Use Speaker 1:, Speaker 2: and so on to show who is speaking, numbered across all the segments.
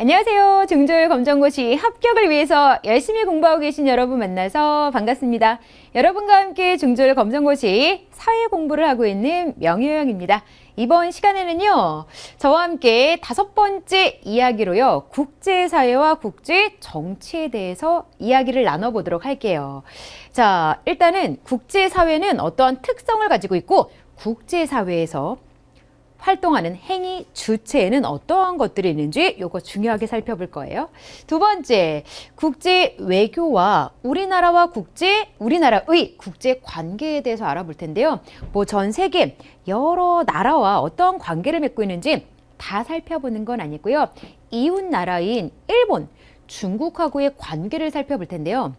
Speaker 1: 안녕하세요. 중졸검정고시 합격을 위해서 열심히 공부하고 계신 여러분 만나서 반갑습니다. 여러분과 함께 중졸검정고시 사회 공부를 하고 있는 명효영입니다. 이번 시간에는요, 저와 함께 5번째 이야기로요, 국제사회와 국제정치에 대해서 이야기를 나눠보도록 할게요. 자, 일단은 국제사회는 어떠한 특성을 가지고 있고, 국제사회에서 활동하는 행위 주체에는 어떠한 것들이 있는지 요거 중요하게 살펴볼 거예요. 두 번째, 국제 외교와 우리나라의 국제 관계에 대해서 알아볼 텐데요. 뭐 전 세계 여러 나라와 어떤 관계를 맺고 있는지 다 살펴보는 건 아니고요. 이웃 나라인 일본, 중국하고의 관계를 살펴볼 텐데요.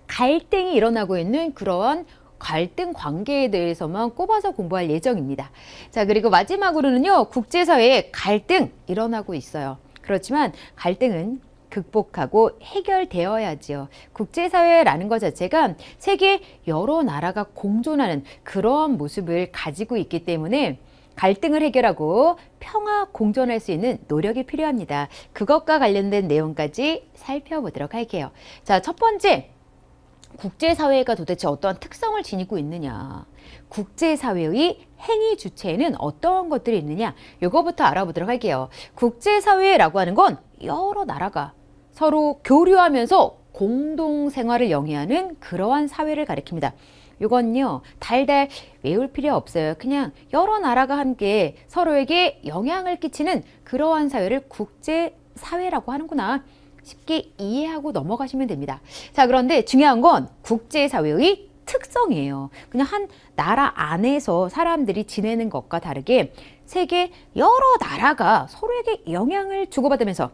Speaker 1: 갈등이 일어나고 있는 그러한 갈등 관계에 대해서만 꼽아서 공부할 예정입니다. 자, 그리고 마지막으로는요, 국제사회에 갈등 일어나고 있어요. 그렇지만 갈등은 극복하고 해결되어야지요. 국제사회라는 것 자체가 세계 여러 나라가 공존하는 그러한 모습을 가지고 있기 때문에 갈등을 해결하고 평화 공존할 수 있는 노력이 필요합니다. 그것과 관련된 내용까지 살펴보도록 할게요. 자, 첫 번째. 국제사회가 도대체 어떠한 특성을 지니고 있느냐, 국제사회의 행위 주체에는 어떠한 것들이 있느냐, 이거부터 알아보도록 할게요. 국제사회라고 하는 건 여러 나라가 서로 교류하면서 공동생활을 영위하는 그러한 사회를 가리킵니다. 이건요, 달달 외울 필요 없어요. 그냥 여러 나라가 함께 서로에게 영향을 끼치는 그러한 사회를 국제사회라고 하는구나, 쉽게 이해하고 넘어가시면 됩니다. 자, 그런데 중요한 건 국제사회의 특성이에요. 그냥 한 나라 안에서 사람들이 지내는 것과 다르게 세계 여러 나라가 서로에게 영향을 주고받으면서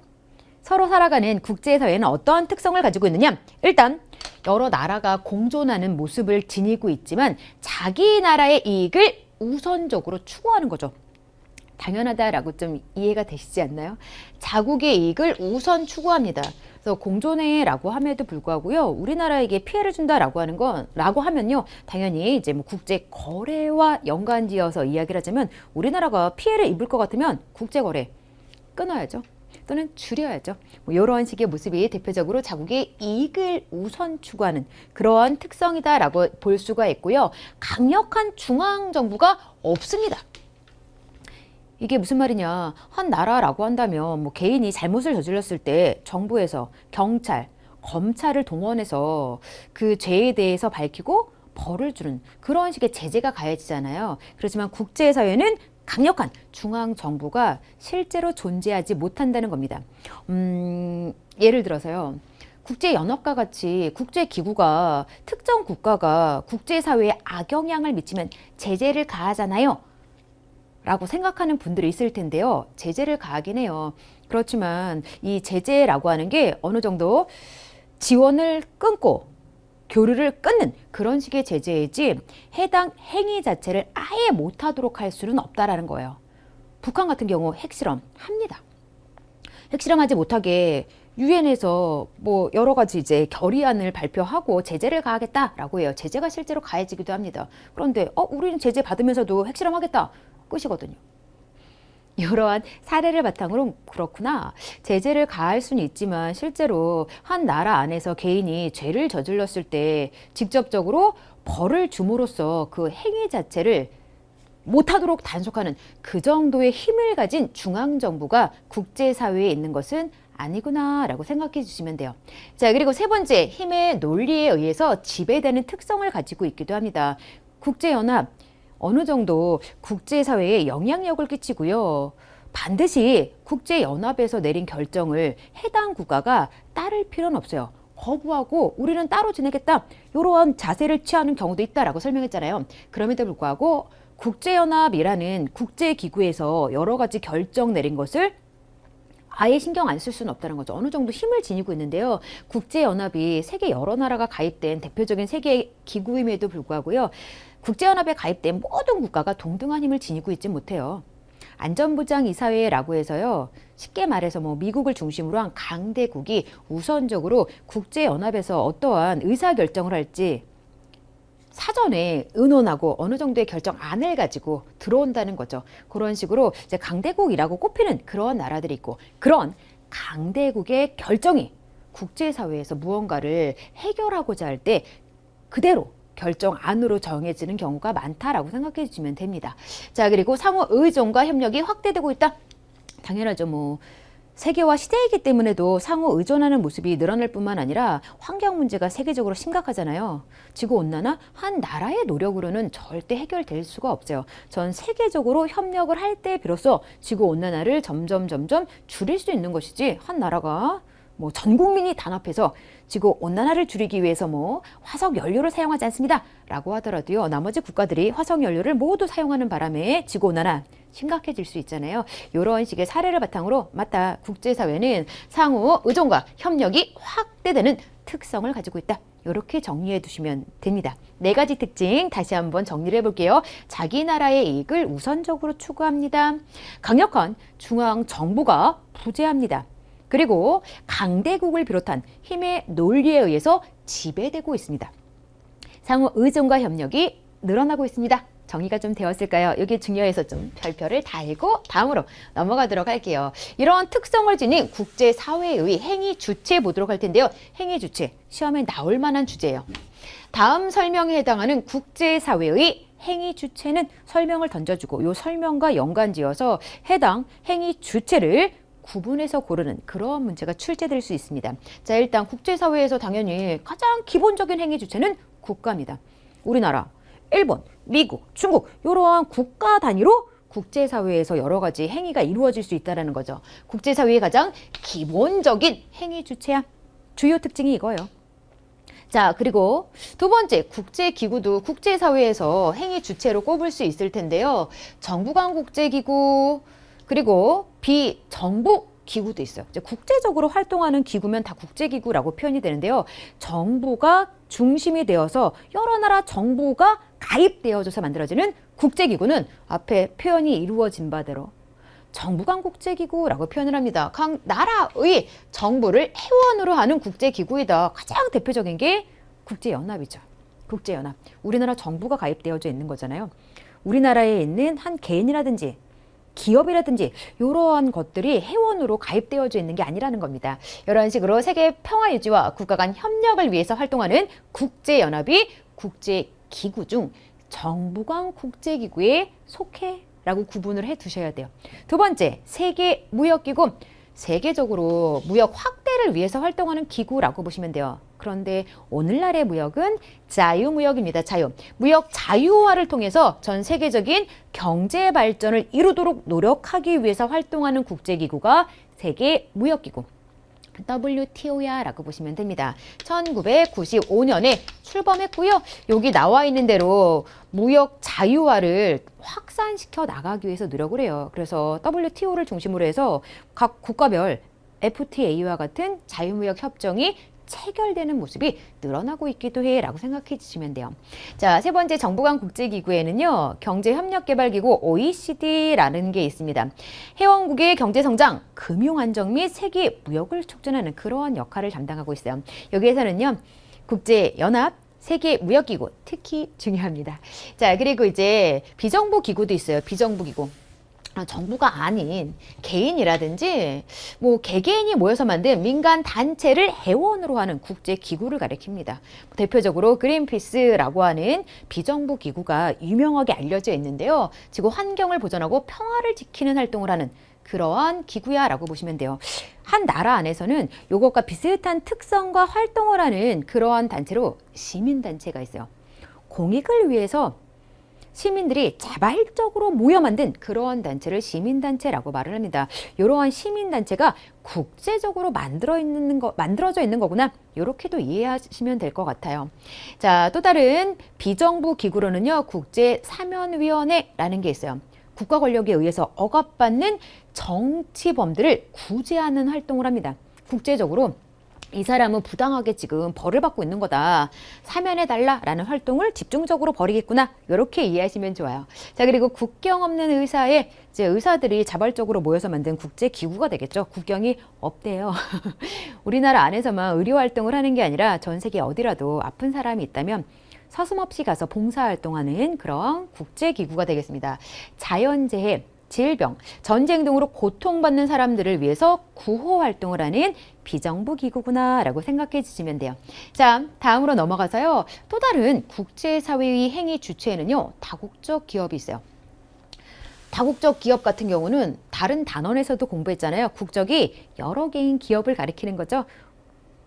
Speaker 1: 서로 살아가는 국제사회는 어떠한 특성을 가지고 있느냐? 일단 여러 나라가 공존하는 모습을 지니고 있지만 자기 나라의 이익을 우선적으로 추구하는 거죠. 당연하다라고 좀 이해가 되시지 않나요? 자국의 이익을 우선 추구합니다. 그래서 공존해라고 함에도 불구하고요, 우리나라에게 피해를 준다라고 하면요, 당연히 이제 뭐 국제 거래와 연관지어서 이야기를 하자면 우리나라가 피해를 입을 것 같으면 국제 거래 끊어야죠. 또는 줄여야죠. 뭐 이런 식의 모습이 대표적으로 자국의 이익을 우선 추구하는 그러한 특성이다라고 볼 수가 있고요. 강력한 중앙 정부가 없습니다. 이게 무슨 말이냐, 한 나라라고 한다면 뭐 개인이 잘못을 저질렀을 때 정부에서 경찰, 검찰을 동원해서 그 죄에 대해서 밝히고 벌을 주는 그런 식의 제재가 가해지잖아요. 그렇지만 국제사회는 강력한 중앙정부가 실제로 존재하지 못한다는 겁니다. 예를 들어서요, 국제연합과 같이 국제기구가 특정 국가가 국제사회에 악영향을 미치면 제재를 가하잖아요 라고 생각하는 분들이 있을 텐데요. 제재를 가하긴 해요. 그렇지만 이 제재라고 하는 게 어느 정도 지원을 끊고 교류를 끊는 그런 식의 제재이지 해당 행위 자체를 아예 못하도록 할 수는 없다라는 거예요. 북한 같은 경우 핵실험 합니다. 핵실험하지 못하게 유엔에서 뭐 여러 가지 이제 결의안을 발표하고 제재를 가하겠다라고 해요. 제재가 실제로 가해지기도 합니다. 그런데 우리는 제재 받으면서도 핵실험하겠다. 끝이거든요. 이러한 사례를 바탕으로 그렇구나, 제재를 가할 수는 있지만 실제로 한 나라 안에서 개인이 죄를 저질렀을 때 직접적으로 벌을 줌으로써 그 행위 자체를 못하도록 단속하는 그 정도의 힘을 가진 중앙정부가 국제사회에 있는 것은 아니구나 라고 생각해 주시면 돼요. 자, 그리고 세 번째, 힘의 논리에 의해서 지배되는 특성을 가지고 있기도 합니다. 국제연합 어느 정도 국제사회에 영향력을 끼치고요. 반드시 국제연합에서 내린 결정을 해당 국가가 따를 필요는 없어요. 거부하고 우리는 따로 지내겠다, 이러한 자세를 취하는 경우도 있다라고 설명했잖아요. 그럼에도 불구하고 국제연합이라는 국제기구에서 여러 가지 결정 내린 것을 아예 신경 안 쓸 수는 없다는 거죠. 어느 정도 힘을 지니고 있는데요. 국제연합이 세계 여러 나라가 가입된 대표적인 세계 기구임에도 불구하고요, 국제연합에 가입된 모든 국가가 동등한 힘을 지니고 있지 못해요. 안전보장이사회라고 해서요, 쉽게 말해서 뭐 미국을 중심으로 한 강대국이 우선적으로 국제연합에서 어떠한 의사결정을 할지 사전에 의논하고 어느 정도의 결정안을 가지고 들어온다는 거죠. 그런 식으로 이제 강대국이라고 꼽히는 그런 나라들이 있고, 그런 강대국의 결정이 국제사회에서 무언가를 해결하고자 할 때 그대로 결정 안으로 정해지는 경우가 많다라고 생각해 주시면 됩니다. 자, 그리고 상호 의존과 협력이 확대되고 있다. 당연하죠. 뭐 세계화 시대이기 때문에도 상호 의존하는 모습이 늘어날 뿐만 아니라 환경 문제가 세계적으로 심각하잖아요. 지구온난화 한 나라의 노력으로는 절대 해결될 수가 없어요. 전 세계적으로 협력을 할 때 비로소 지구온난화를 점점 줄일 수 있는 것이지, 한 나라가 뭐 전 국민이 단합해서 지구 온난화를 줄이기 위해서 뭐 화석 연료를 사용하지 않습니다 라고 하더라도요, 나머지 국가들이 화석 연료를 모두 사용하는 바람에 지구 온난화 심각해질 수 있잖아요. 이런 식의 사례를 바탕으로 맞다, 국제사회는 상호 의존과 협력이 확대되는 특성을 가지고 있다. 이렇게 정리해 두시면 됩니다. 4가지 특징 다시 한번 정리를 해볼게요. 자기 나라의 이익을 우선적으로 추구합니다. 강력한 중앙 정부가 부재합니다. 그리고 강대국을 비롯한 힘의 논리에 의해서 지배되고 있습니다. 상호 의존과 협력이 늘어나고 있습니다. 정리가 좀 되었을까요? 여기 중요해서 좀 별표를 달고 다음으로 넘어가도록 할게요. 이런 특성을 지닌 국제사회의 행위 주체 보도록 할 텐데요. 행위 주체, 시험에 나올 만한 주제예요. 다음 설명에 해당하는 국제사회의 행위 주체는 설명을 던져주고 이 설명과 연관지어서 해당 행위 주체를 구분해서 고르는 그런 문제가 출제될 수 있습니다. 자, 일단 국제사회에서 당연히 가장 기본적인 행위 주체는 국가입니다. 우리나라, 일본, 미국, 중국 이러한 국가 단위로 국제사회에서 여러 가지 행위가 이루어질 수 있다는 거죠. 국제사회의 가장 기본적인 행위 주체야. 주요 특징이 이거예요. 자, 그리고 두 번째, 국제기구도 국제사회에서 행위 주체로 꼽을 수 있을 텐데요. 정부 간 국제기구, 그리고 비정부 기구도 있어요. 이제 국제적으로 활동하는 기구면 다 국제기구라고 표현이 되는데요. 정부가 중심이 되어서 여러 나라 정부가 가입되어져서 만들어지는 국제기구는 앞에 표현이 이루어진 바대로 정부 간 국제기구라고 표현을 합니다. 각 나라의 정부를 회원으로 하는 국제기구이다. 가장 대표적인 게 국제연합이죠. 국제연합. 우리나라 정부가 가입되어져 있는 거잖아요. 우리나라에 있는 한 개인이라든지 기업이라든지 이러한 것들이 회원으로 가입되어져 있는 게 아니라는 겁니다. 이런 식으로 세계 평화 유지와 국가 간 협력을 위해서 활동하는 국제연합이 국제기구 중 정부 간 국제기구에 속해 라고 구분을 해 두셔야 돼요. 두 번째, 세계무역기구. 세계적으로 무역 확대를 위해서 활동하는 기구라고 보시면 돼요. 그런데 오늘날의 무역은 자유무역입니다. 자유. 무역 자유화를 통해서 전 세계적인 경제 발전을 이루도록 노력하기 위해서 활동하는 국제기구가 세계무역기구. WTO야 라고 보시면 됩니다. 1995년에 출범했고요. 여기 나와 있는 대로 무역 자유화를 확산시켜 나가기 위해서 노력을 해요. 그래서 WTO를 중심으로 해서 각 국가별 FTA와 같은 자유무역 협정이 체결되는 모습이 늘어나고 있기도 해 라고 생각해 주시면 돼요. 자, 세 번째, 정부 간 국제기구에는요, 경제협력개발기구 OECD라는 게 있습니다. 회원국의 경제성장, 금융안정 및 세계 무역을 촉진하는 그러한 역할을 담당하고 있어요. 여기에서는요, 국제연합, 세계무역기구 특히 중요합니다. 자, 그리고 이제 비정부 기구도 있어요. 비정부 기구. 정부가 아닌 개인이라든지 뭐 개개인이 모여서 만든 민간 단체를 회원으로 하는 국제기구를 가리킵니다. 대표적으로 그린피스라고 하는 비정부 기구가 유명하게 알려져 있는데요. 지구 환경을 보존하고 평화를 지키는 활동을 하는 그러한 기구야 라고 보시면 돼요. 한 나라 안에서는 이것과 비슷한 특성과 활동을 하는 그러한 단체로 시민단체가 있어요. 공익을 위해서 시민들이 자발적으로 모여 만든 그러한 단체를 시민단체라고 말을 합니다. 이러한 시민단체가 국제적으로 만들어져 있는 거구나. 이렇게도 이해하시면 될 것 같아요. 자, 또 다른 비정부 기구로는요, 국제사면위원회라는 게 있어요. 국가 권력에 의해서 억압받는 정치범들을 구제하는 활동을 합니다. 국제적으로 이 사람은 부당하게 지금 벌을 받고 있는 거다. 사면해달라라는 활동을 집중적으로 벌이겠구나. 이렇게 이해하시면 좋아요. 자, 그리고 국경 없는 의사에 이제 의사들이 자발적으로 모여서 만든 국제기구가 되겠죠. 국경이 없대요. 우리나라 안에서만 의료 활동을 하는 게 아니라 전 세계 어디라도 아픈 사람이 있다면 서슴없이 가서 봉사활동하는 그런 국제기구가 되겠습니다. 자연재해, 질병, 전쟁 등으로 고통받는 사람들을 위해서 구호 활동을 하는 비정부 기구구나라고 생각해 주시면 돼요. 자, 다음으로 넘어가서요. 또 다른 국제사회의 행위 주체에는요. 다국적 기업이 있어요. 다국적 기업 같은 경우는 다른 단원에서도 공부했잖아요. 국적이 여러 개인 기업을 가리키는 거죠.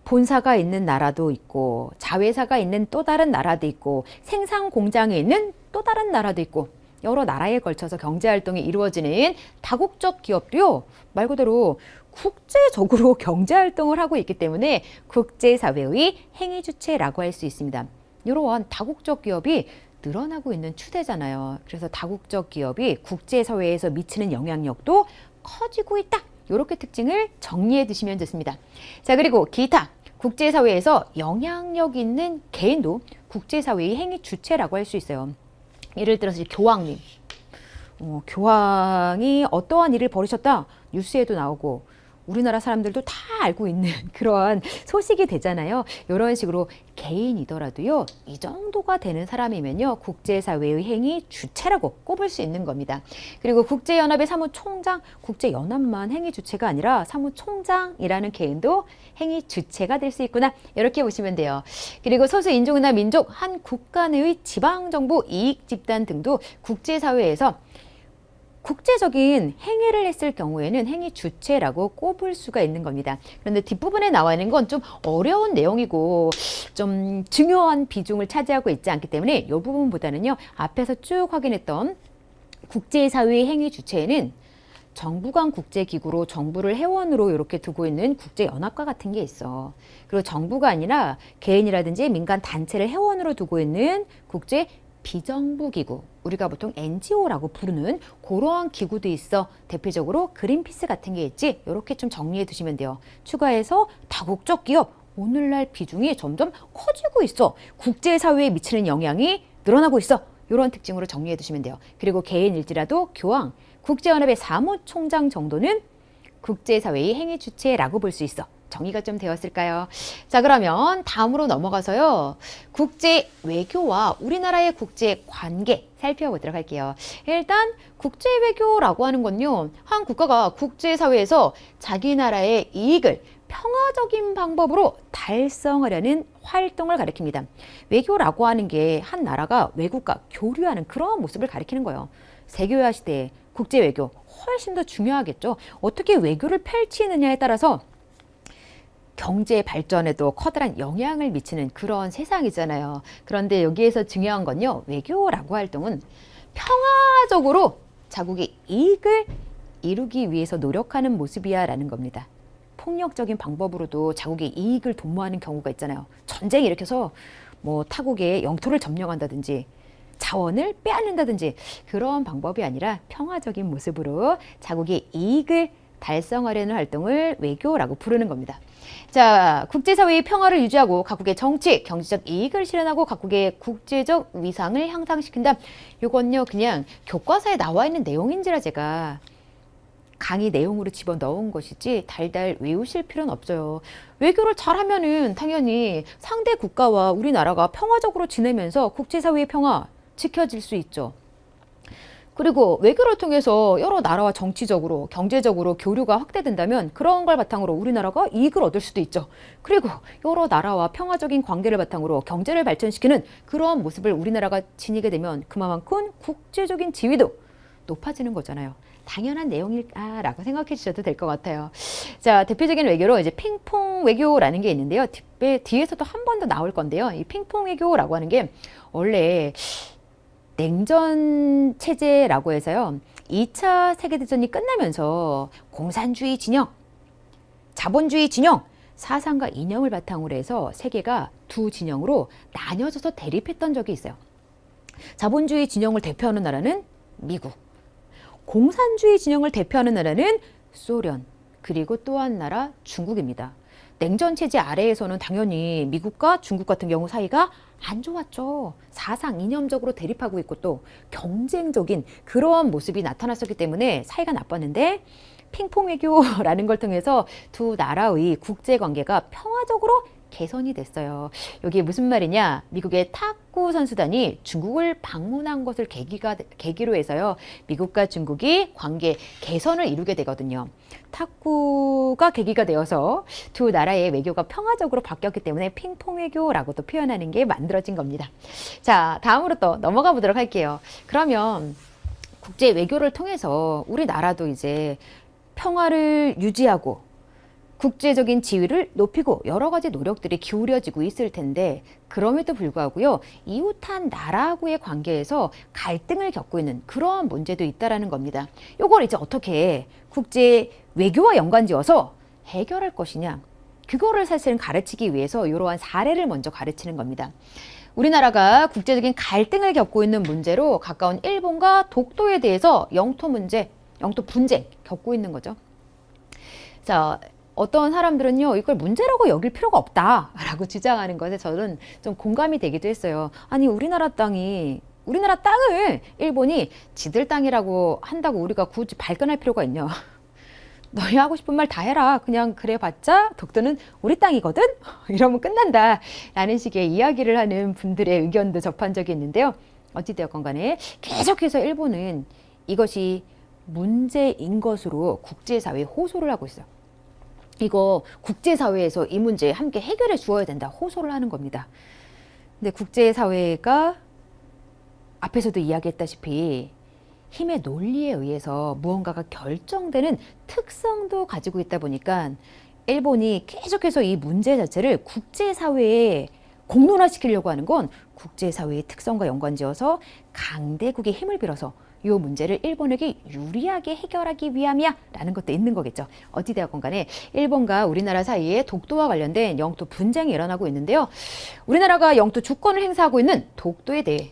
Speaker 1: 본사가 있는 나라도 있고 자회사가 있는 또 다른 나라도 있고 생산 공장이 있는 또 다른 나라도 있고 여러 나라에 걸쳐서 경제활동이 이루어지는 다국적 기업도요. 말 그대로 국제적으로 경제활동을 하고 있기 때문에 국제사회의 행위주체라고 할 수 있습니다. 이러한 다국적 기업이 늘어나고 있는 추세잖아요. 그래서 다국적 기업이 국제사회에서 미치는 영향력도 커지고 있다. 이렇게 특징을 정리해 두시면 좋습니다. 자, 그리고 기타. 국제사회에서 영향력 있는 개인도 국제사회의 행위 주체라고 할 수 있어요. 예를 들어서 교황님. 교황이 어떠한 일을 벌이셨다. 뉴스에도 나오고 우리나라 사람들도 다 알고 있는 그런 소식이 되잖아요. 이런 식으로 개인이더라도요. 이 정도가 되는 사람이면요. 국제사회의 행위 주체라고 꼽을 수 있는 겁니다. 그리고 국제연합의 사무총장, 국제연합만 행위 주체가 아니라 사무총장이라는 개인도 행위 주체가 될 수 있구나. 이렇게 보시면 돼요. 그리고 소수 인종이나 민족, 한 국가 내의 지방정부 이익집단 등도 국제사회에서 국제적인 행위를 했을 경우에는 행위 주체라고 꼽을 수가 있는 겁니다. 그런데 뒷부분에 나와 있는 건 좀 어려운 내용이고 좀 중요한 비중을 차지하고 있지 않기 때문에 이 부분보다는요. 앞에서 쭉 확인했던 국제사회의 행위 주체에는 정부 간 국제기구로 정부를 회원으로 이렇게 두고 있는 국제연합과 같은 게 있어. 그리고 정부가 아니라 개인이라든지 민간 단체를 회원으로 두고 있는 국제 비정부 기구, 우리가 보통 NGO라고 부르는 그러한 기구도 있어. 대표적으로 그린피스 같은 게 있지. 이렇게 좀 정리해 두시면 돼요. 추가해서 다국적 기업, 오늘날 비중이 점점 커지고 있어. 국제사회에 미치는 영향이 늘어나고 있어. 이런 특징으로 정리해 두시면 돼요. 그리고 개인일지라도 교황, 국제연합의 사무총장 정도는 국제사회의 행위 주체라고 볼 수 있어. 정의가 좀 되었을까요? 자, 그러면 다음으로 넘어가서요. 국제 외교와 우리나라의 국제 관계 살펴보도록 할게요. 일단 국제 외교라고 하는 건요. 한 국가가 국제사회에서 자기 나라의 이익을 평화적인 방법으로 달성하려는 활동을 가리킵니다. 외교라고 하는 게 한 나라가 외국과 교류하는 그런 모습을 가리키는 거예요. 세계화 시대에 국제 외교 훨씬 더 중요하겠죠. 어떻게 외교를 펼치느냐에 따라서 경제 발전에도 커다란 영향을 미치는 그런 세상이잖아요. 그런데 여기에서 중요한 건요. 외교라고 할 활동은 평화적으로 자국의 이익을 이루기 위해서 노력하는 모습이야 라는 겁니다. 폭력적인 방법으로도 자국의 이익을 도모하는 경우가 있잖아요. 전쟁 일으켜서 뭐 타국의 영토를 점령한다든지 자원을 빼앗는다든지 그런 방법이 아니라 평화적인 모습으로 자국의 이익을 달성하려는 활동을 외교라고 부르는 겁니다. 자, 국제사회의 평화를 유지하고 각국의 정치, 경제적 이익을 실현하고 각국의 국제적 위상을 향상시킨다. 이건요, 그냥 교과서에 나와 있는 내용인지라 제가 강의 내용으로 집어넣은 것이지 달달 외우실 필요는 없어요. 외교를 잘하면은 당연히 상대 국가와 우리나라가 평화적으로 지내면서 국제사회의 평화 지켜질 수 있죠. 그리고 외교를 통해서 여러 나라와 정치적으로, 경제적으로 교류가 확대된다면 그런 걸 바탕으로 우리나라가 이익을 얻을 수도 있죠. 그리고 여러 나라와 평화적인 관계를 바탕으로 경제를 발전시키는 그런 모습을 우리나라가 지니게 되면 그만큼 국제적인 지위도 높아지는 거잖아요. 당연한 내용일까라고 생각해 주셔도 될 것 같아요. 자, 대표적인 외교로 이제 핑퐁 외교라는 게 있는데요. 뒤에서도 한 번 더 나올 건데요. 이 핑퐁 외교라고 하는 게 원래 냉전 체제라고 해서요. 2차 세계대전이 끝나면서 공산주의 진영, 자본주의 진영, 사상과 이념을 바탕으로 해서 세계가 두 진영으로 나뉘어져서 대립했던 적이 있어요. 자본주의 진영을 대표하는 나라는 미국, 공산주의 진영을 대표하는 나라는 소련, 그리고 또 한 나라 중국입니다. 냉전 체제 아래에서는 당연히 미국과 중국 같은 경우 사이가 안 좋았죠. 사상, 이념적으로 대립하고 있고 또 경쟁적인 그러한 모습이 나타났었기 때문에 사이가 나빴는데 핑퐁 외교라는 걸 통해서 두 나라의 국제관계가 평화적으로 개선이 됐어요. 이게 무슨 말이냐? 미국의 탁구 선수단이 중국을 방문한 것을 계기로 해서요. 미국과 중국이 관계 개선을 이루게 되거든요. 탁구가 계기가 되어서 두 나라의 외교가 평화적으로 바뀌었기 때문에 핑퐁 외교라고도 표현하는 게 만들어진 겁니다. 자, 다음으로 또 넘어가 보도록 할게요. 그러면 국제 외교를 통해서 우리나라도 이제 평화를 유지하고 국제적인 지위를 높이고 여러 가지 노력들이 기울여지고 있을 텐데, 그럼에도 불구하고요, 이웃한 나라하고의 관계에서 갈등을 겪고 있는 그런 문제도 있다라는 겁니다. 이걸 이제 어떻게 국제 외교와 연관지어서 해결할 것이냐, 그거를 사실은 가르치기 위해서 이러한 사례를 먼저 가르치는 겁니다. 우리나라가 국제적인 갈등을 겪고 있는 문제로 가까운 일본과 독도에 대해서 영토 문제, 영토 분쟁 겪고 있는 거죠. 자, 어떤 사람들은요, 이걸 문제라고 여길 필요가 없다라고 주장하는 것에 저는 좀 공감이 되기도 했어요. 아니, 우리나라 땅을 일본이 지들 땅이라고 한다고 우리가 굳이 발끈할 필요가 있냐? 너희 하고 싶은 말 다 해라. 그냥 그래봤자 독도는 우리 땅이거든? 이러면 끝난다. 라는 식의 이야기를 하는 분들의 의견도 접한 적이 있는데요. 어찌되었건 간에 계속해서 일본은 이것이 문제인 것으로 국제사회에 호소를 하고 있어요. 이거 국제사회에서 이 문제 함께 해결해 주어야 된다, 호소를 하는 겁니다. 근데 국제사회가 앞에서도 이야기했다시피 힘의 논리에 의해서 무언가가 결정되는 특성도 가지고 있다 보니까 일본이 계속해서 이 문제 자체를 국제사회에 공론화시키려고 하는 건 국제사회의 특성과 연관지어서 강대국의 힘을 빌어서 이 문제를 일본에게 유리하게 해결하기 위함이야 라는 것도 있는 거겠죠. 어찌되었건 간에 일본과 우리나라 사이에 독도와 관련된 영토 분쟁이 일어나고 있는데요. 우리나라가 영토 주권을 행사하고 있는 독도에 대해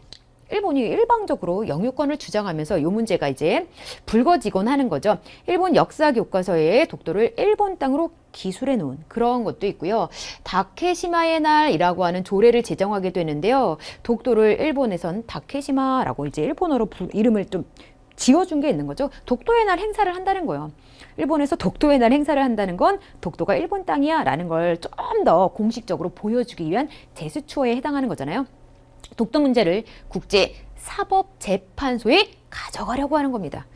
Speaker 1: 일본이 일방적으로 영유권을 주장하면서 이 문제가 이제 불거지곤 하는 거죠. 일본 역사 교과서에 독도를 일본 땅으로 기술해 놓은 그런 것도 있고요. 다케시마의 날이라고 하는 조례를 제정하게 되는데요. 독도를 일본에선 다케시마라고 이제 일본어로 이름을 좀 지어준 게 있는 거죠. 독도의 날 행사를 한다는 거예요. 일본에서 독도의 날 행사를 한다는 건 독도가 일본 땅이야 라는 걸 좀 더 공식적으로 보여주기 위한 제스처에 해당하는 거잖아요. 독도 문제를 국제사법재판소에 가져가려고 하는 겁니다.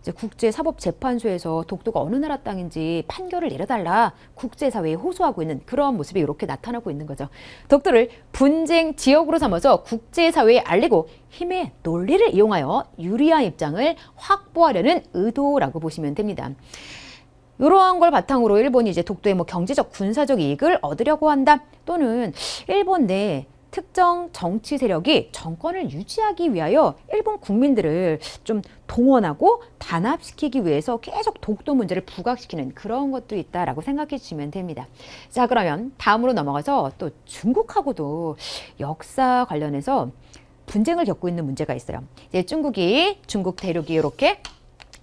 Speaker 1: 이제 국제사법재판소에서 독도가 어느 나라 땅인지 판결을 내려달라 국제사회에 호소하고 있는 그런 모습이 이렇게 나타나고 있는 거죠. 독도를 분쟁 지역으로 삼아서 국제사회에 알리고 힘의 논리를 이용하여 유리한 입장을 확보하려는 의도라고 보시면 됩니다. 이러한 걸 바탕으로 일본이 이제 독도의 경제적, 군사적 이익을 얻으려고 한다, 또는 일본 내 특정 정치 세력이 정권을 유지하기 위하여 일본 국민들을 좀 동원하고 단합시키기 위해서 계속 독도 문제를 부각시키는 그런 것도 있다라고 생각해 주시면 됩니다. 자, 그러면 다음으로 넘어가서 또 중국하고도 역사 관련해서 분쟁을 겪고 있는 문제가 있어요. 이제 중국 대륙이 이렇게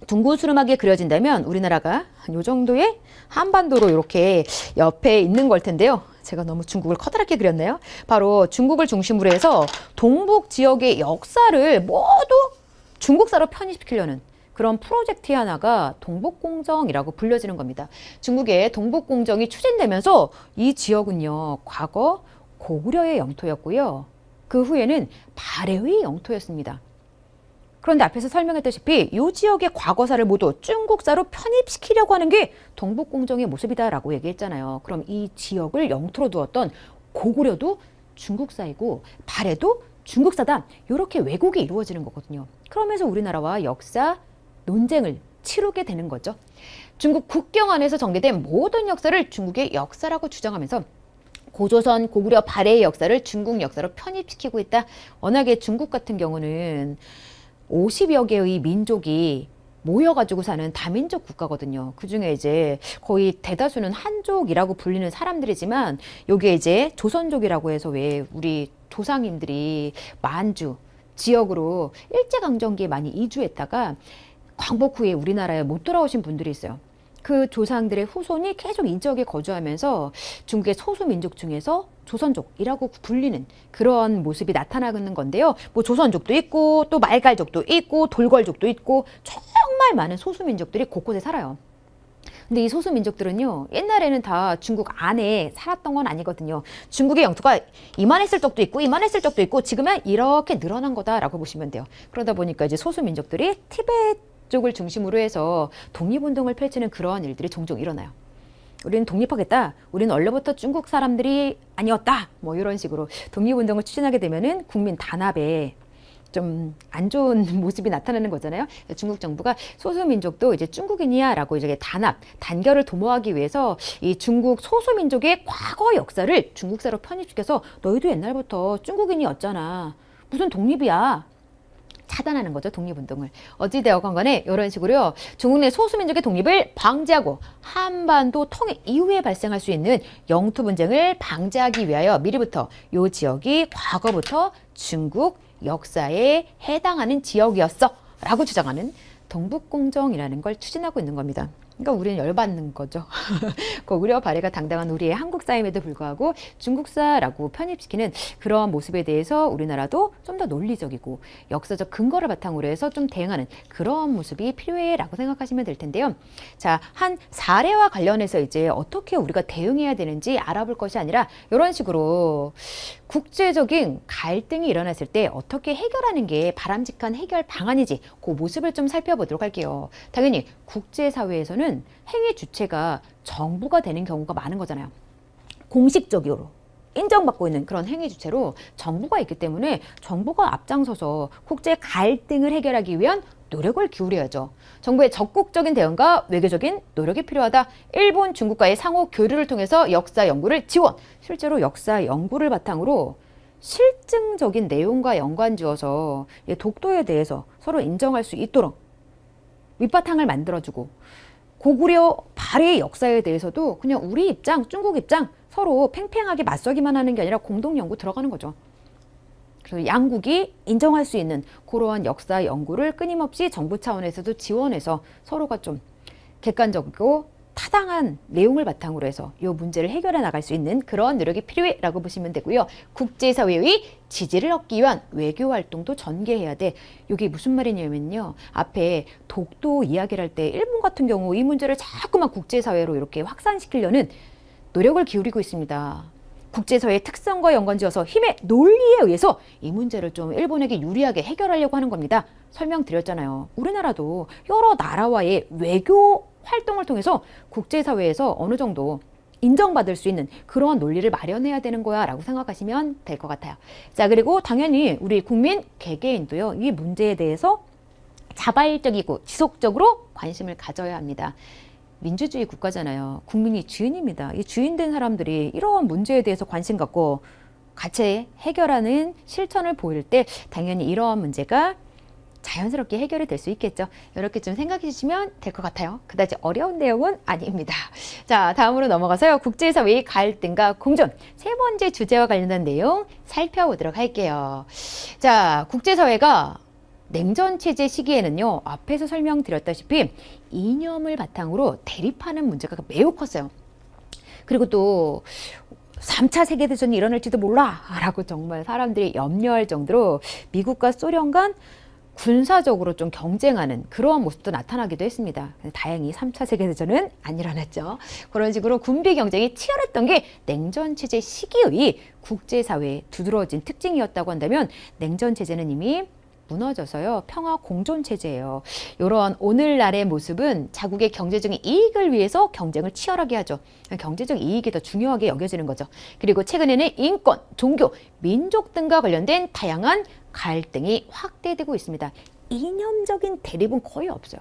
Speaker 1: 둥그스름하게 그려진다면 우리나라가 요 정도의 한반도로 이렇게 옆에 있는 걸 텐데요. 제가 너무 중국을 커다랗게 그렸나요? 바로 중국을 중심으로 해서 동북 지역의 역사를 모두 중국사로 편입시키려는 그런 프로젝트의 하나가 동북공정이라고 불려지는 겁니다. 중국의 동북공정이 추진되면서 이 지역은요, 과거 고구려의 영토였고요. 그 후에는 발해의 영토였습니다. 그런데 앞에서 설명했다시피 이 지역의 과거사를 모두 중국사로 편입시키려고 하는 게 동북공정의 모습이다라고 얘기했잖아요. 그럼 이 지역을 영토로 두었던 고구려도 중국사이고 발해도 중국사다, 이렇게 왜곡이 이루어지는 거거든요. 그러면서 우리나라와 역사 논쟁을 치르게 되는 거죠. 중국 국경 안에서 전개된 모든 역사를 중국의 역사라고 주장하면서 고조선, 고구려, 발해의 역사를 중국 역사로 편입시키고 있다. 워낙에 중국 같은 경우는 50여 개의 민족이 모여가지고 사는 다민족 국가거든요. 그 중에 이제 거의 대다수는 한족이라고 불리는 사람들이지만, 여기에 이제 조선족이라고 해서 왜 우리 조상님들이 만주 지역으로 일제강점기에 많이 이주했다가 광복 후에 우리나라에 못 돌아오신 분들이 있어요. 그 조상들의 후손이 계속 이 지역에 거주하면서 중국의 소수민족 중에서 조선족이라고 불리는 그런 모습이 나타나는 건데요. 조선족도 있고 또 말갈족도 있고 돌궐족도 있고 정말 많은 소수민족들이 곳곳에 살아요. 근데 이 소수민족들은요, 옛날에는 다 중국 안에 살았던 건 아니거든요. 중국의 영토가 이만했을 적도 있고, 이만했을 적도 있고, 지금은 이렇게 늘어난 거다라고 보시면 돼요. 그러다 보니까 이제 소수민족들이 티베트 쪽을 중심으로 해서 독립운동을 펼치는 그러한 일들이 종종 일어나요. 우리는 독립하겠다. 우리는 원래부터 중국 사람들이 아니었다. 뭐 이런 식으로 독립운동을 추진하게 되면은 국민 단합에 좀 안 좋은 모습이 나타나는 거잖아요. 중국 정부가 소수민족도 이제 중국인이야라고 이제 단결을 도모하기 위해서 이 중국 소수민족의 과거 역사를 중국사로 편입시켜서 너희도 옛날부터 중국인이었잖아. 무슨 독립이야. 차단하는 거죠, 독립운동을. 어찌되었건 간에 이런 식으로요, 중국 내 소수민족의 독립을 방지하고 한반도 통일 이후에 발생할 수 있는 영토 분쟁을 방지하기 위하여 미리부터 이 지역이 과거부터 중국 역사에 해당하는 지역이었어 라고 주장하는 동북공정이라는 걸 추진하고 있는 겁니다. 그러니까 우리는 열받는 거죠. 고구려 발해가 당당한 우리의 한국사임에도 불구하고 중국사라고 편입시키는 그러한 모습에 대해서 우리나라도 좀 더 논리적이고 역사적 근거를 바탕으로 해서 좀 대응하는 그러한 모습이 필요해라고 생각하시면 될 텐데요. 자, 한 사례와 관련해서 이제 어떻게 우리가 대응해야 되는지 알아볼 것이 아니라 이런 식으로 국제적인 갈등이 일어났을 때 어떻게 해결하는 게 바람직한 해결 방안이지 그 모습을 좀 살펴보도록 할게요. 당연히 국제사회에서는 행위 주체가 정부가 되는 경우가 많은 거잖아요. 공식적으로 인정받고 있는 그런 행위 주체로 정부가 있기 때문에 정부가 앞장서서 국제 갈등을 해결하기 위한 노력을 기울여야죠. 정부의 적극적인 대응과 외교적인 노력이 필요하다. 일본, 중국과의 상호 교류를 통해서 역사 연구를 지원. 실제로 역사 연구를 바탕으로 실증적인 내용과 연관지어서 독도에 대해서 서로 인정할 수 있도록 밑바탕을 만들어주고, 고구려 발해의 역사에 대해서도 그냥 우리 입장, 중국 입장 서로 팽팽하게 맞서기만 하는 게 아니라 공동 연구 들어가는 거죠. 그래서 양국이 인정할 수 있는 그러한 역사 연구를 끊임없이 정부 차원에서도 지원해서 서로가 좀 객관적이고 타당한 내용을 바탕으로 해서 이 문제를 해결해 나갈 수 있는 그런 노력이 필요해라고 보시면 되고요. 국제사회의 지지를 얻기 위한 외교 활동도 전개해야 돼. 이게 무슨 말이냐면요. 앞에 독도 이야기를 할 때 일본 같은 경우 이 문제를 자꾸만 국제사회로 이렇게 확산시키려는 노력을 기울이고 있습니다. 국제사회의 특성과 연관지어서 힘의 논리에 의해서 이 문제를 좀 일본에게 유리하게 해결하려고 하는 겁니다. 설명드렸잖아요. 우리나라도 여러 나라와의 외교 활동을 통해서 국제사회에서 어느 정도 인정받을 수 있는 그런 논리를 마련해야 되는 거야 라고 생각하시면 될 것 같아요. 자, 그리고 당연히 우리 국민 개개인도요, 이 문제에 대해서 자발적이고 지속적으로 관심을 가져야 합니다. 민주주의 국가잖아요. 국민이 주인입니다. 이 주인된 사람들이 이러한 문제에 대해서 관심 갖고 같이 해결하는 실천을 보일 때 당연히 이러한 문제가 자연스럽게 해결이 될 수 있겠죠. 이렇게 좀 생각해 주시면 될 것 같아요. 그다지 어려운 내용은 아닙니다. 자, 다음으로 넘어가서요. 국제사회의 갈등과 공존 세 번째 주제와 관련된 내용 살펴보도록 할게요. 자, 국제사회가 냉전 체제 시기에는요, 앞에서 설명드렸다시피 이념을 바탕으로 대립하는 문제가 매우 컸어요. 그리고 또 3차 세계대전이 일어날지도 몰라 라고 정말 사람들이 염려할 정도로 미국과 소련 간 군사적으로 좀 경쟁하는 그러한 모습도 나타나기도 했습니다. 다행히 3차 세계대전은 안 일어났죠. 그런 식으로 군비 경쟁이 치열했던 게 냉전 체제 시기의 국제사회의 두드러진 특징이었다고 한다면, 냉전 체제는 이미 무너져서요, 평화 공존 체제예요. 이러한 오늘날의 모습은 자국의 경제적인 이익을 위해서 경쟁을 치열하게 하죠. 경제적 이익이 더 중요하게 여겨지는 거죠. 그리고 최근에는 인권, 종교, 민족 등과 관련된 다양한 갈등이 확대되고 있습니다. 이념적인 대립은 거의 없어요.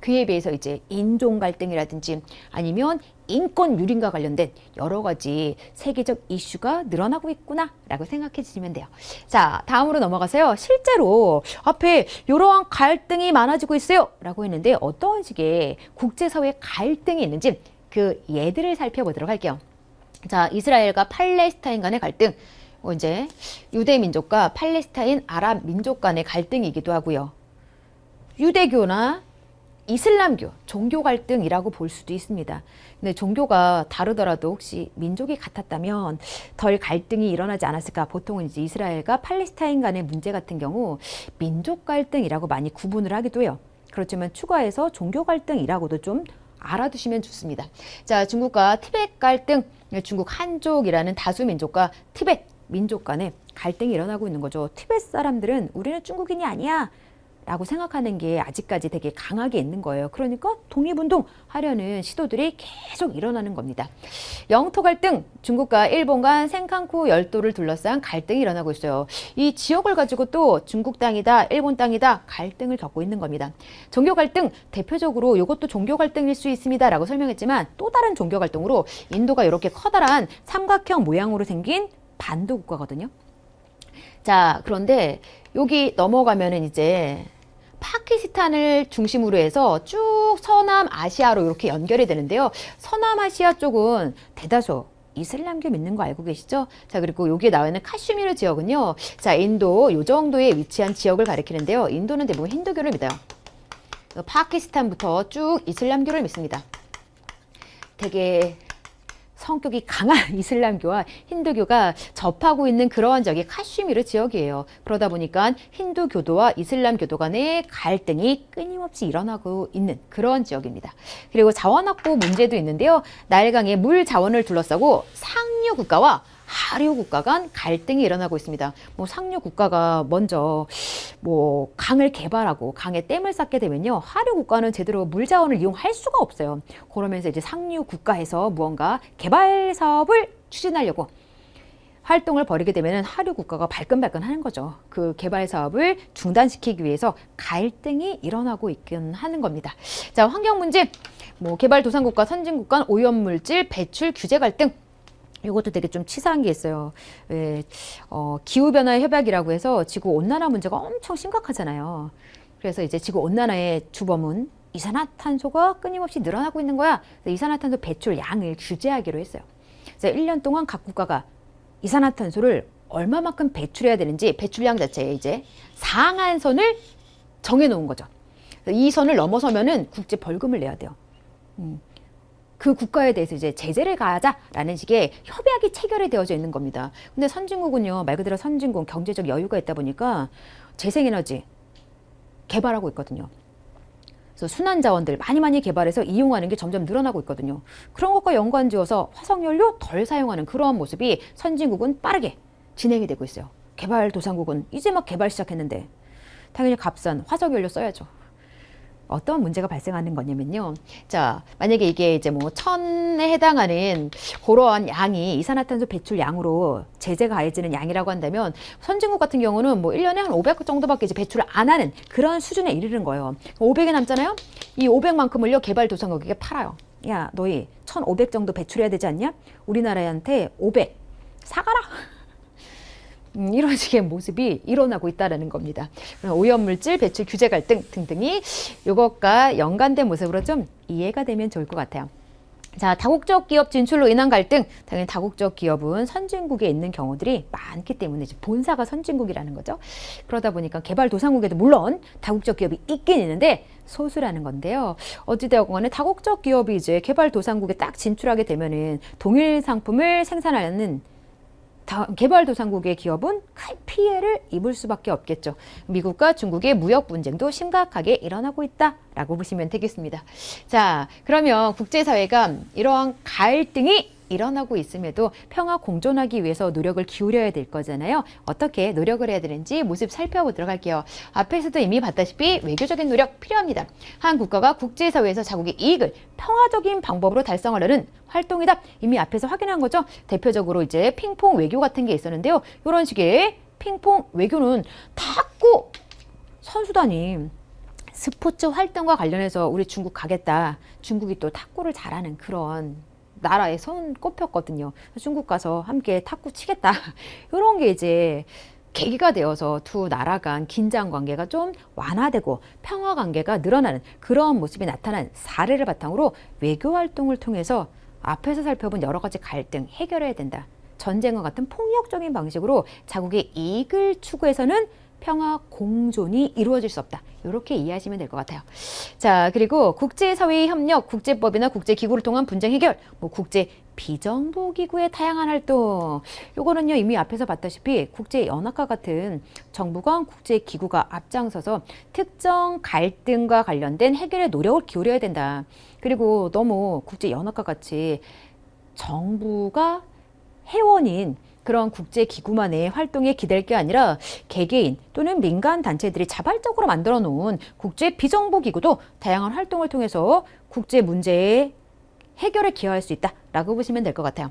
Speaker 1: 그에 비해서 이제 인종 갈등이라든지 아니면 인권 유린과 관련된 여러 가지 세계적 이슈가 늘어나고 있구나 라고 생각해 주시면 돼요. 자, 다음으로 넘어가서요. 실제로 앞에 이러한 갈등이 많아지고 있어요 라고 했는데 어떤 식의 국제사회 갈등이 있는지 그 예들을 살펴보도록 할게요. 자, 이스라엘과 팔레스타인 간의 갈등, 이제 유대 민족과 팔레스타인 아랍 민족 간의 갈등이기도 하고요. 유대교나 이슬람교, 종교 갈등이라고 볼 수도 있습니다. 근데 종교가 다르더라도 혹시 민족이 같았다면 덜 갈등이 일어나지 않았을까? 보통은 이제 이스라엘과 팔레스타인 간의 문제 같은 경우 민족 갈등이라고 많이 구분을 하기도 해요. 그렇지만 추가해서 종교 갈등이라고도 좀 알아두시면 좋습니다. 자, 중국과 티벳 갈등, 중국 한족이라는 다수 민족과 티벳 민족 간에 갈등이 일어나고 있는 거죠. 티벳 사람들은 우리는 중국인이 아니야 라고 생각하는 게 아직까지 되게 강하게 있는 거예요. 그러니까 독립운동 하려는 시도들이 계속 일어나는 겁니다. 영토 갈등, 중국과 일본 간 생칸쿠 열도를 둘러싼 갈등이 일어나고 있어요. 이 지역을 가지고 또 중국 땅이다, 일본 땅이다 갈등을 겪고 있는 겁니다. 종교 갈등, 대표적으로 이것도 종교 갈등일 수 있습니다 라고 설명했지만 또 다른 종교 갈등으로 인도가 이렇게 커다란 삼각형 모양으로 생긴 반도 국가거든요. 자, 그런데 여기 넘어가면은 이제 파키스탄을 중심으로 해서 쭉 서남아시아로 이렇게 연결이 되는데요. 서남아시아 쪽은 대다수 이슬람교 믿는 거 알고 계시죠? 자, 그리고 여기에 나와 있는 카슈미르 지역은요. 자, 인도 요 정도에 위치한 지역을 가리키는데요. 인도는 대부분 힌두교를 믿어요. 파키스탄부터 쭉 이슬람교를 믿습니다. 되게 성격이 강한 이슬람교와 힌두교가 접하고 있는 그러한 지역이 카슈미르 지역이에요. 그러다 보니까 힌두교도와 이슬람교도 간의 갈등이 끊임없이 일어나고 있는 그런 지역입니다. 그리고 자원 확보 문제도 있는데요. 나일강의 물 자원을 둘러싸고 상류 국가와 하류 국가 간 갈등이 일어나고 있습니다. 뭐 상류 국가가 먼저 뭐 강을 개발하고 강에 댐을 쌓게 되면요. 하류 국가는 제대로 물 자원을 이용할 수가 없어요. 그러면서 이제 상류 국가에서 무언가 개발 사업을 추진하려고 활동을 벌이게 되면 하류 국가가 발끈발끈 하는 거죠. 그 개발 사업을 중단시키기 위해서 갈등이 일어나고 있긴 하는 겁니다. 자, 환경 문제, 뭐 개발도상국과 선진국 간 오염물질 배출 규제 갈등. 이것도 되게 좀 치사한 게 있어요. 기후변화 협약이라고 해서 지구온난화 문제가 엄청 심각하잖아요. 그래서 이제 지구온난화의 주범은 이산화탄소가 끊임없이 늘어나고 있는 거야. 그래서 이산화탄소 배출 양을 규제하기로 했어요. 그래서 1년 동안 각 국가가 이산화탄소를 얼마만큼 배출해야 되는지 배출량 자체에 이제 상한선을 정해놓은 거죠. 이 선을 넘어서면은 국제 벌금을 내야 돼요. 그 국가에 대해서 이제 제재를 가하자라는 식의 협약이 체결이 되어져 있는 겁니다. 근데 선진국은요, 말 그대로 선진국 경제적 여유가 있다 보니까 재생에너지 개발하고 있거든요. 그래서 순환 자원들 많이 개발해서 이용하는 게 점점 늘어나고 있거든요. 그런 것과 연관지어서 화석연료 덜 사용하는 그런 모습이 선진국은 빠르게 진행이 되고 있어요. 개발도상국은 이제 막 개발 시작했는데 당연히 값싼 화석연료 써야죠. 어떤 문제가 발생하는 거냐면요. 자, 만약에 이게 이제 뭐 1000에 해당하는 그러한 양이 이산화탄소 배출 양으로 제재가 가해지는 양이라고 한다면 선진국 같은 경우는 뭐 1년에 한 500 정도밖에 이제 배출을 안 하는 그런 수준에 이르는 거예요. 500이 남잖아요. 이 500만큼을요 개발도상국에게 팔아요. 야, 너희 1500 정도 배출해야 되지 않냐? 우리나라한테 500 사가라. 이런 식의 모습이 일어나고 있다는 겁니다. 오염물질 배출 규제 갈등 등등이 이것과 연관된 모습으로 좀 이해가 되면 좋을 것 같아요. 자, 다국적 기업 진출로 인한 갈등. 당연히 다국적 기업은 선진국에 있는 경우들이 많기 때문에 이제 본사가 선진국이라는 거죠. 그러다 보니까 개발도상국에도 물론 다국적 기업이 있긴 있는데 소수라는 건데요. 어찌되었건 간에 다국적 기업이 이제 개발도상국에 딱 진출하게 되면은 동일 상품을 생산하는 개발도상국의 기업은 큰 피해를 입을 수밖에 없겠죠. 미국과 중국의 무역 분쟁도 심각하게 일어나고 있다라고 보시면 되겠습니다. 자, 그러면 국제사회가 이러한 갈등이 일어나고 있음에도 평화 공존하기 위해서 노력을 기울여야 될 거잖아요. 어떻게 노력을 해야 되는지 모습 살펴보도록 할게요. 앞에서도 이미 봤다시피 외교적인 노력 필요합니다. 한 국가가 국제사회에서 자국의 이익을 평화적인 방법으로 달성하려는 활동이다. 이미 앞에서 확인한 거죠. 대표적으로 이제 핑퐁 외교 같은 게 있었는데요. 이런 식의 핑퐁 외교는 탁구 선수단이 스포츠 활동과 관련해서 우리 중국 가겠다. 중국이 또 탁구를 잘하는 그런 나라에 손 꼽혔거든요. 중국 가서 함께 탁구 치겠다. 이런 게 이제 계기가 되어서 두 나라 간 긴장 관계가 좀 완화되고 평화 관계가 늘어나는 그런 모습이 나타난 사례를 바탕으로 외교 활동을 통해서 앞에서 살펴본 여러 가지 갈등 해결해야 된다. 전쟁과 같은 폭력적인 방식으로 자국의 이익을 추구해서는 평화 공존이 이루어질 수 없다. 이렇게 이해하시면 될 것 같아요. 자, 그리고 국제사회의 협력, 국제법이나 국제기구를 통한 분쟁 해결, 국제 비정부기구의 다양한 활동. 요거는요, 이미 앞에서 봤다시피 국제연합과 같은 정부 간 국제기구가 앞장서서 특정 갈등과 관련된 해결에 노력을 기울여야 된다. 그리고 너무 국제연합과 같이 정부가 회원인 그런 국제기구만의 활동에 기댈 게 아니라 개개인 또는 민간 단체들이 자발적으로 만들어 놓은 국제 비정부 기구도 다양한 활동을 통해서 국제 문제의 해결에 기여할 수 있다라고 보시면 될 것 같아요.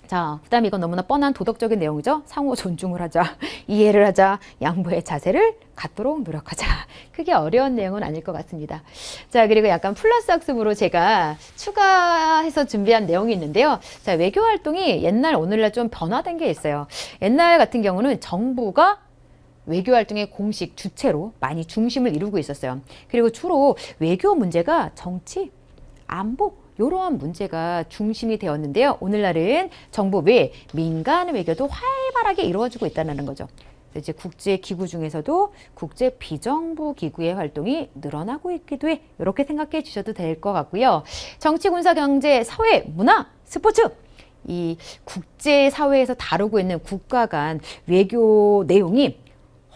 Speaker 1: 자, 그 다음에 이건 너무나 뻔한 도덕적인 내용이죠. 상호 존중을 하자, 이해를 하자, 양보의 자세를 갖도록 노력하자. 크게 어려운 내용은 아닐 것 같습니다. 자, 그리고 약간 플러스 학습으로 제가 추가해서 준비한 내용이 있는데요. 자, 외교 활동이 옛날, 오늘날 좀 변화된 게 있어요. 옛날 같은 경우는 정부가 외교 활동의 공식 주체로 많이 중심을 이루고 있었어요. 그리고 주로 외교 문제가 정치, 안보, 이러한 문제가 중심이 되었는데요. 오늘날은 정부 외 민간 외교도 활발하게 이루어지고 있다는 거죠. 이제 국제기구 중에서도 국제 비정부 기구의 활동이 늘어나고 있기도 해. 이렇게 생각해 주셔도 될 것 같고요. 정치, 군사, 경제, 사회, 문화, 스포츠. 이 국제사회에서 다루고 있는 국가 간 외교 내용이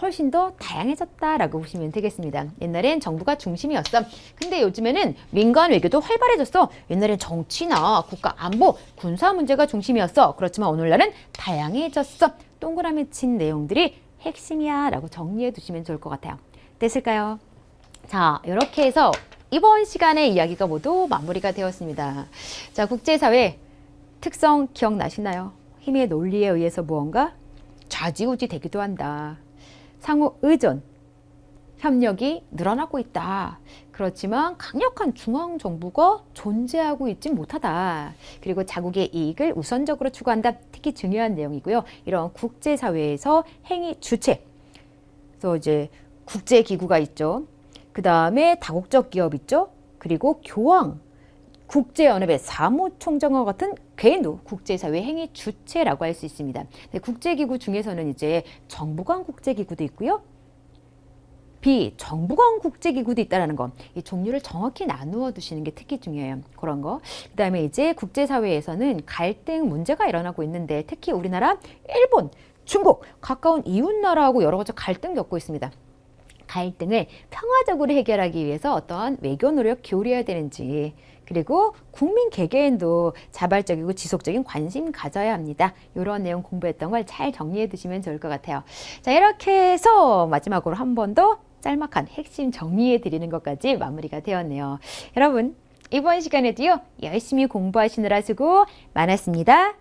Speaker 1: 훨씬 더 다양해졌다라고 보시면 되겠습니다. 옛날엔 정부가 중심이었어. 근데 요즘에는 민간 외교도 활발해졌어. 옛날엔 정치나 국가 안보, 군사 문제가 중심이었어. 그렇지만 오늘날은 다양해졌어. 동그라미 친 내용들이 핵심이야 라고 정리해 두시면 좋을 것 같아요. 됐을까요? 자, 이렇게 해서 이번 시간의 이야기가 모두 마무리가 되었습니다. 자, 국제사회 특성 기억나시나요? 힘의 논리에 의해서 무언가 좌지우지 되기도 한다. 상호 의존, 협력이 늘어나고 있다. 그렇지만 강력한 중앙정부가 존재하고 있지 못하다. 그리고 자국의 이익을 우선적으로 추구한다. 특히 중요한 내용이고요. 이런 국제사회에서 행위 주체, 그래서 이제 국제기구가 있죠. 그 다음에 다국적 기업 있죠. 그리고 교황, 국제연합의 사무총장과 같은 개인도 국제사회 행위 주체라고 할 수 있습니다. 국제기구 중에서는 이제 정부 간 국제기구도 있고요. 비정부 간 국제기구도 있다는 거. 이 종류를 정확히 나누어 두시는 게 특히 중요해요. 그런 거. 그 다음에 이제 국제사회에서는 갈등 문제가 일어나고 있는데 특히 우리나라, 일본, 중국, 가까운 이웃나라하고 여러 가지 갈등 겪고 있습니다. 갈등을 평화적으로 해결하기 위해서 어떠한 외교 노력 기울여야 되는지, 그리고 국민 개개인도 자발적이고 지속적인 관심 가져야 합니다. 이런 내용 공부했던 걸 잘 정리해 두시면 좋을 것 같아요. 자, 이렇게 해서 마지막으로 한 번 더 짤막한 핵심 정리해 드리는 것까지 마무리가 되었네요. 여러분, 이번 시간에도요, 열심히 공부하시느라 수고 많았습니다.